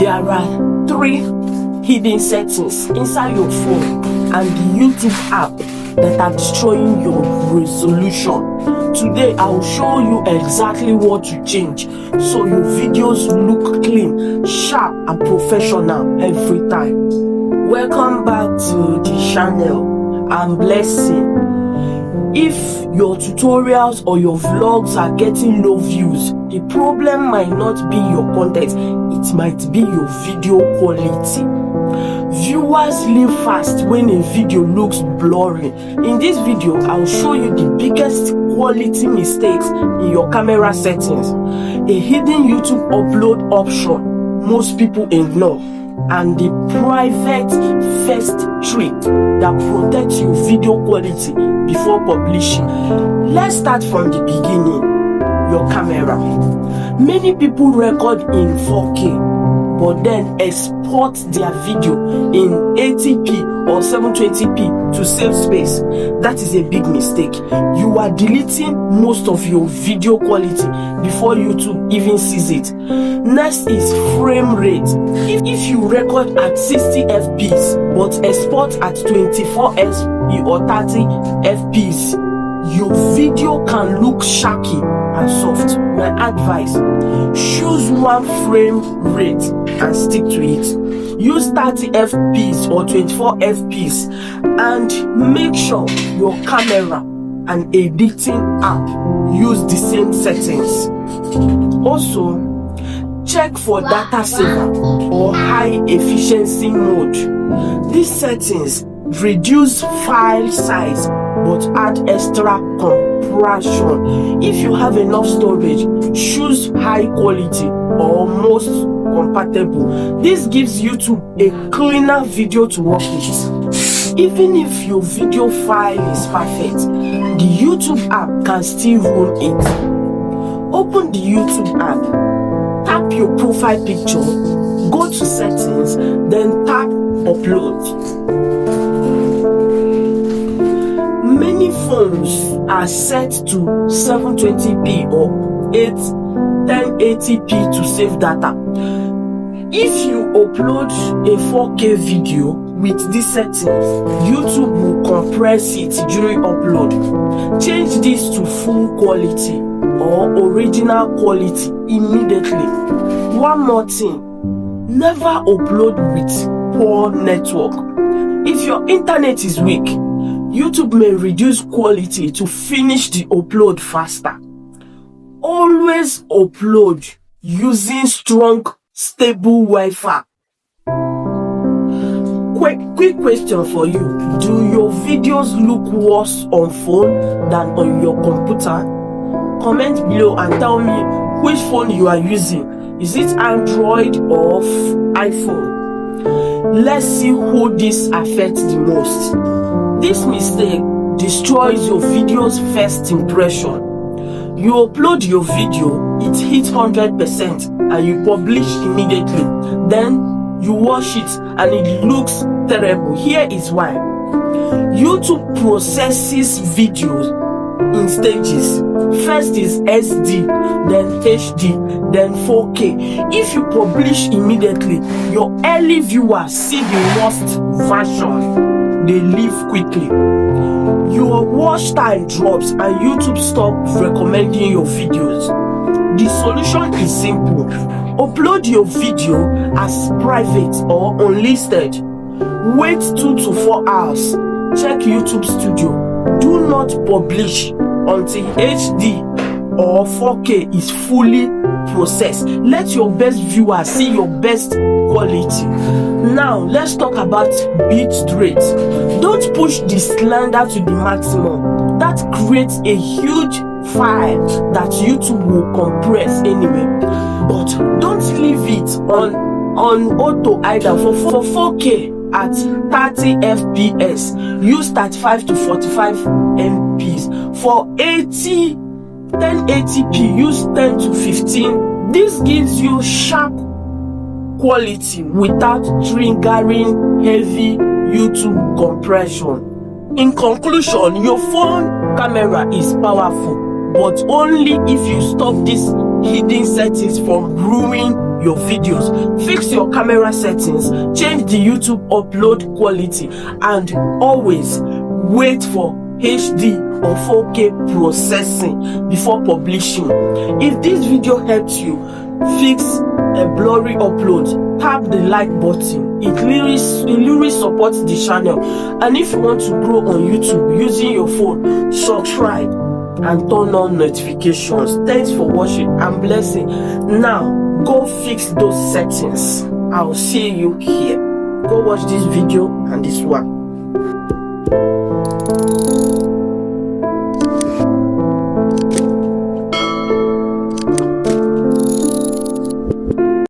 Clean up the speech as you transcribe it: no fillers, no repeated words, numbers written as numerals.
There are 3 hidden settings inside your phone and the YouTube app that are destroying your resolution. Today I will show you exactly what to change so your videos look clean, sharp and professional every time. Welcome back to the channel. I'm Blessing. If your tutorials or your vlogs are getting low views, the problem might not be your content, it might be your video quality. Viewers leave fast when a video looks blurry. In this video, I'll show you the biggest quality mistakes in your camera settings, a hidden YouTube upload option most people ignore, and the private first trick that protects your video quality before publishing. Let's start from the beginning. Your camera. Many people record in 4K but then export their video in 80p or 720p to save space. That is a big mistake. You are deleting most of your video quality before YouTube even sees it. Next is frame rate. If you record at 60 fps but export at 24 fps or 30 fps, your video can look shaky and soft. My advice, choose one frame rate and stick to it. Use 30 fps or 24 fps and make sure your camera and editing app use the same settings. Also, check for data saver or high efficiency mode. These settings reduce file size but add extra compression. If you have enough storage, choose high quality or most compatible. This gives YouTube a cleaner video to work with. Even if your video file is perfect, the YouTube app can still ruin it. Open the YouTube app, tap your profile picture, go to settings, then tap upload. Many phones are set to 720p or 1080p to save data. If you upload a 4K video with this setting, YouTube will compress it during upload. Change this to full quality or original quality immediately. One more thing, never upload with poor network. If your internet is weak, YouTube may reduce quality to finish the upload faster. Always upload using strong, stable Wi-Fi. Quick question for you. Do your videos look worse on phone than on your computer? Comment below and tell me which phone you are using. Is it Android or iPhone? Let's see who this affects the most. This mistake destroys your video's first impression. You upload your video, it hits 100% and you publish immediately. Then you watch it and it looks terrible. Here is why. YouTube processes videos in stages. First is SD, then HD, then 4K. If you publish immediately, your early viewers see the worst version. They leave quickly. Your watch time drops and YouTube stops recommending your videos. The solution is simple. Upload your video as private or unlisted. Wait 2 to 4 hours. Check YouTube Studio. Do not publish until HD or 4K is fully processed. Let your best viewers see your best quality. Now let's talk about bitrate. Don't push the slider to the maximum. That creates a huge file that YouTube will compress anyway. But don't leave it on auto either. For 4K at 30 fps, use 35 to 45 mps. For 1080p, use 10 to 15. This gives you sharp quality without triggering heavy YouTube compression. In conclusion, your phone camera is powerful, but only if you stop these hidden settings from ruining your videos. Fix your camera settings, change the YouTube upload quality, and always wait for HD or 4K processing before publishing. If this video helps you fix a blurry upload, tap the like button. It really supports the channel. And if you want to grow on YouTube using your phone, subscribe and turn on notifications. Thanks for watching and blessing. Now go fix those settings. I'll see you here. Go watch this video and this one.